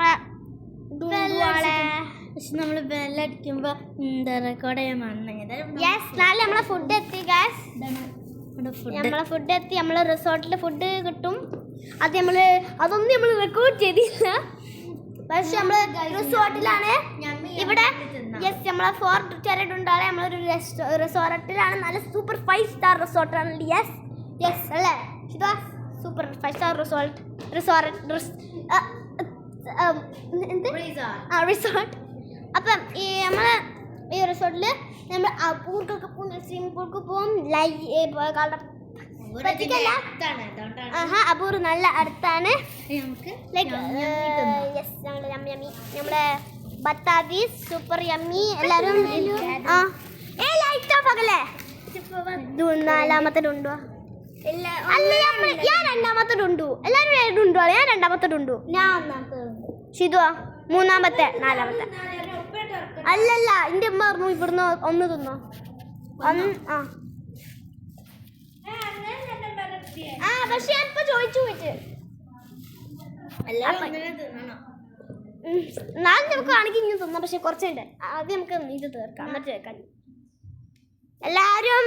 നമ്മളെ പക്ഷെ നമ്മൾ ബെല്ലടിക്കുമ്പോ എന്താ റെക്കോർഡ് ചെയ്യാൻ വന്നത്. യെസ് നാളെ നമ്മളെ ഫുഡ് എത്തി ഗൈസ്. നമ്മളെ ഫുഡ് എത്തി. നമ്മളെ റിസോർട്ടിൽ ഫുഡ് കിട്ടും. അതൊന്നും നമ്മൾ റെക്കോർഡ് ചെയ്തില്ല. പക്ഷെ നമ്മൾ റിസോർട്ടിലാണ് ഇവിടെ. യെസ് നമ്മളെ ഫോർട്ട് ടെറഡ് ഉണ്ടാകും. നമ്മളൊരു റിസോർട്ടിലാണ്. നല്ല സൂപ്പർ 5 സ്റ്റാർ റിസോർട്ടാണ്. യെസ് യെസ് അല്ലേ സൂപ്പർ 5 സ്റ്റാർ റിസോർട്ട്. അപ്പം ഈ നമ്മളെ ഈ റിസോർട്ടിൽ നമ്മൾ പൂർക്കൊക്കെ പോകും, സ്വിമ്മിംഗ് പൂൾക്ക് പോകും. അപൂർ നല്ല അടുത്താണ്. ലൈക്ക് യെസ് ഞങ്ങൾ യമ്മി നമ്മുടെ ബത്താദീസ് സൂപ്പർ യമ്മി എല്ലാവരും. ലൈറ്റ് ഓഫ് ആകല്ലേ. നാലാമത്തെ ഡുണ്ടോ അല്ല ഞാൻ രണ്ടാമത്തെ ഡുണ്ടു. എല്ലാവരും ഡുണ്ടു. ഞാൻ രണ്ടാമത്തെ ഡുണ്ടു. ഷിതുവാ മൂന്നാമത്തെ നാലാമത്തെ. അല്ലല്ല എൻ്റെ അമ്മ പറഞ്ഞു ഇവിടുന്ന് ഒന്ന് തിന്നോ. പക്ഷെ ഇപ്പൊ ചോദിച്ചു പോയിട്ട് നാളെ നമുക്ക് ആണെങ്കിൽ ഇനി തിന്നാം. പക്ഷെ കുറച്ചുണ്ട്. ആദ്യം നമുക്ക് ഇത് തീർക്കാം എന്നിട്ട് കേൾക്കാം. എല്ലാരും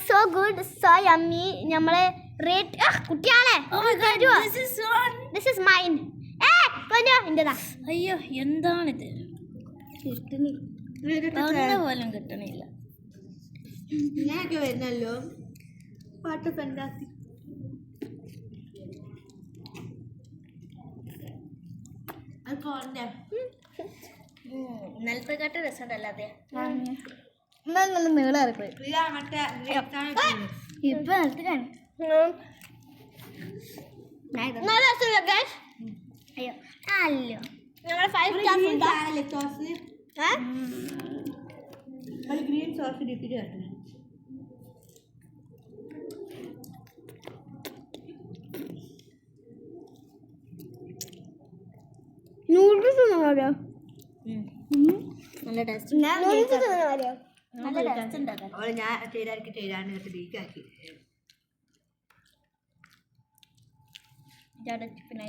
സോ ഗുഡ് സോ യമ്മി. നമ്മളെ റേറ്റ് കുട്ടിയാളെ ദിസ് ഈസ് മൈൻ. എന്റേതാ. അയ്യോ എന്താണിത് പോലും കിട്ടണില്ല. ഞാനൊക്കെ വരുന്നല്ലോ പാട്ട് ഫാന്റാസ്റ്റിക്. ഇന്നലത്തെ കാട്ട് രസമുണ്ടല്ലാതെ നീളം ഇപ്പൊ നിലത്ത് കാണും. അയ്യോ അല്ലോ ഞങ്ങളെ 5 ഗ്രീൻ സോസ് ഇട്ടിട്ട് വരണം. നൂഡിൽസ് തിന്നാലോ? നല്ല ടേസ്റ്റ്. നൂഡിൽസ് തിന്നാലോ? നല്ല ടേസ്റ്റ് ഉണ്ടാക്കാം. ഞാൻ ചെയ്താണ്ട് ലീക്കാക്കി. പിന്നെ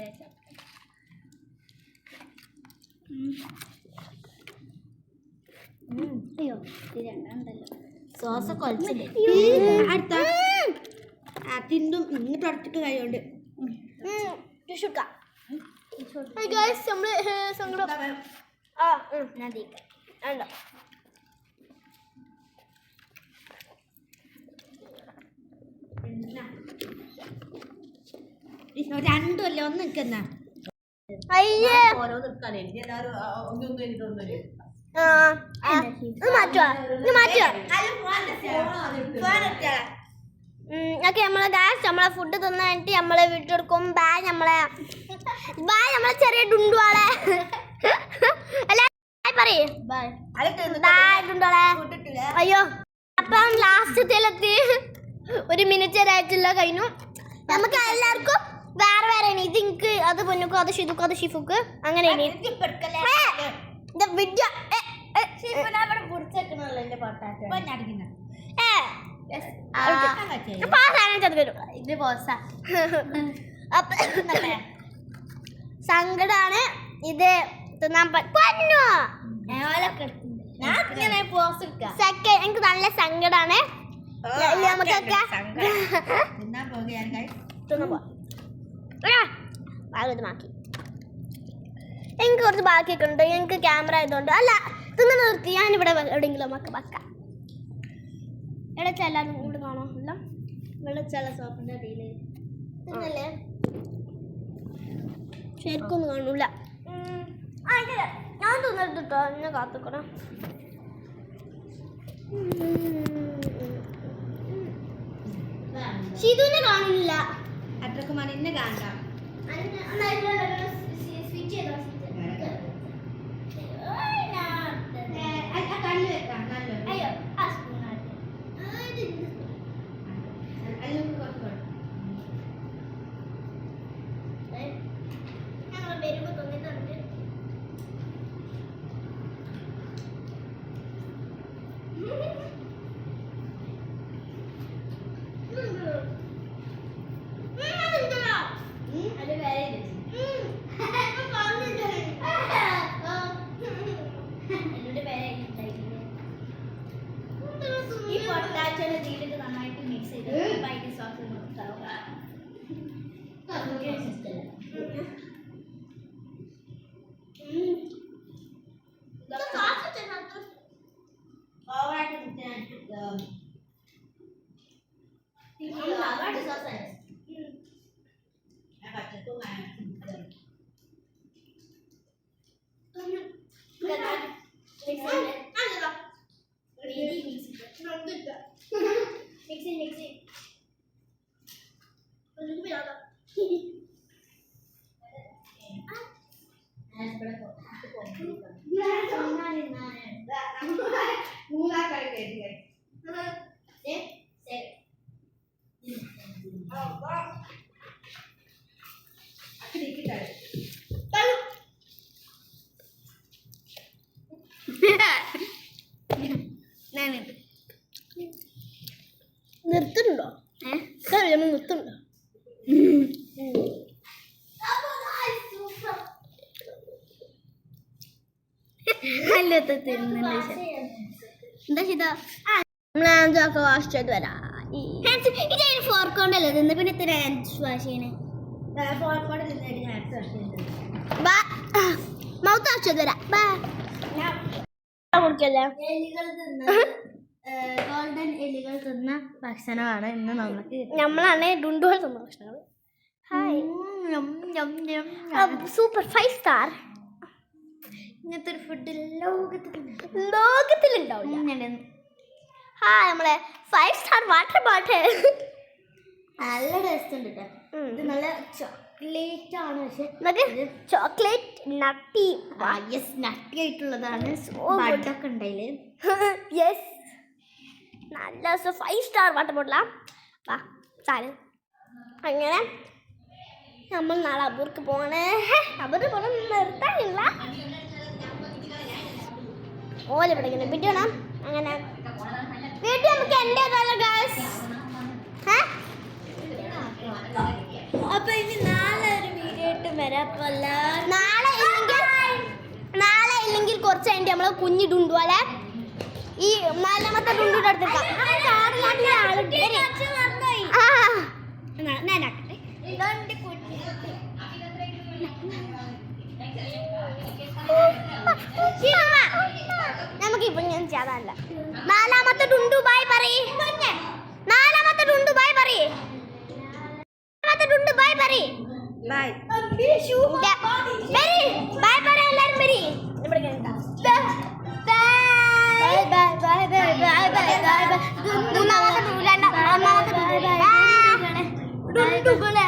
അയ്യോ രണ്ടാണ്ടല്ലോ സോസൊക്കെ ഒളിച്ചില്ലേ. അടുത്ത തിണ്ടും ഇങ്ങോട്ട് അടുത്തിട്ട് കഴിയുണ്ട്. രണ്ടുമല്ല ഒന്ന് നിൽക്കുന്ന മാറ്റുവാ ഓക്കെ. നമ്മളെ ഫുഡ് തിന്നിട്ട് നമ്മളെ വീട്ടിലെടുക്കും. ബായ് നമ്മളെ ചെറിയ ഡുണ്ടുവാളെ പറയേ ഡുണ്ടോളെ. അയ്യോ അപ്പം ലാസ്റ്റത്തിലെത്തി. 1 മിനിറ്റ് ആയിട്ടില്ല കഴിഞ്ഞു. നമുക്ക് എല്ലാവർക്കും വേറെ വേറെ ഇത് എനിക്ക് അത് പൊന്നുക്കും അത് ഷിതുക്കും അത് ഷിഫുക്ക് അങ്ങനെ വീഡിയോ സങ്കടാണ് ഇത് തിന്നാൻ എനിക്ക് നല്ല സങ്കടാണ്. നമുക്കൊക്കെ മാക്കി എനിക്ക് കുറച്ച് ബാക്കിയൊക്കെ ഉണ്ട്. എനിക്ക് ക്യാമറ ആയതുകൊണ്ട് അല്ല തിന്ന് നിർത്തി. ഞാനിവിടെ എവിടെയെങ്കിലും നമുക്ക് വെക്കാം. ഇടച്ച എല്ലാവരും കൂടെ കാണോ? ഇല്ല വെള്ളച്ചാല സോപ്പിന്റെ അടിയില് തിന്നല്ലേ ശരിക്കൊന്നും കാണൂല. ഞാൻ തിന്നിട്ട് കേട്ടോ എന്നെ കാത്തുക്കണം. ഷിതുവിനെ കാണില്ല. അത്രക്ക് മണിന്നെ കാണണ്ട. സ്വിച്ച് ചെയ്തോ. അയ്യോ ഞങ്ങൾ വരുമ്പോ തോന്നിട്ടുണ്ട്. അത് വേറെ മൂന്നാക്കായി കേട്ടി നിർത്തുന്നുണ്ടോ നിർത്തുന്നുണ്ടോ എന്താ ചെയ്ത നമ്മളൊക്കെ വാഷ് ചെയ്ത് വരാം ഇതൊരു ഫോർക്ക് കൊണ്ടല്ലേ തിന്ന് പിന്നെ ഇത്ര ഹാൻഡ്സ് വാഷ് ചെയ്യണേ മൗത്ത് വാഷ് ചെയ്ത് വരാം കുടിക്കല്ലേ ഗോൾഡൻ എലികൾ തിന്ന ഭക്ഷണമാണ് ഇന്ന് നമുക്ക് നമ്മളാണ് ഡുണ്ടുകൾ തിന്ന ഭക്ഷണങ്ങൾ ഹായ് സൂപ്പർ 5 സ്റ്റാർ ഇങ്ങനത്തെ ഒരു ഫുഡ് ലോകത്തിലുണ്ടാവില്ല ഹായ് നമ്മളെ 5 സ്റ്റാർ വാട്ടർ ബോട്ടിൽ നല്ല ടേസ്റ്റ് ഉണ്ട് കേട്ടോ ഇത് നല്ല ചോക്ലേറ്റ് ആണ് പക്ഷെ ചോക്ലേറ്റ് നട്ടി യെസ് നട്ടി ആയിട്ടുള്ളതാണ് good. ബഡൊക്കെ ഉണ്ടായില്ലേ യെസ് നല്ല 5 സ്റ്റാർ വാട്ടർ ബോട്ടിലാ വാ സാറ് അങ്ങനെ നമ്മൾ നാളെ അബൂർക്ക് പോകണേ അബൂർക്ക് പോകണം നിർത്താനില്ല ഓല പിടിക്കണം പിടിക്കണം അങ്ങനെ വീട്ടിൽ നമുക്ക് എൻ്റെതല്ല ഗേൾസ് അപ്പൊ ഇനി നാളെ ഒരു വീഡിയോ ഇട്ട് വരാം അപ്പൊ നാളെ ഇല്ലെങ്കിൽ കുറച്ച് കഴിഞ്ഞിട്ട് നമ്മളെ കുഞ്ഞു ഡുണ്ടു അല്ലെ ഈ നാലാമത്തെ ഡുണ്ടുടെ അടുത്തേക്കാം നമുക്ക് ഇപ്പൊ ഞാൻ ചെയ്യാതല്ല നാലാമത്തെ ഡുണ്ടു ബൈ പറയേ നാലാമത്തെ ഡുണ്ടു ബൈ പറയേ ഡുണ്ടു ബൈ പറയേ ബൈ ബൈ പറ എല്ലാരും ബരി മൂന്നാമത്തെ ഡുണ്ടുകളെ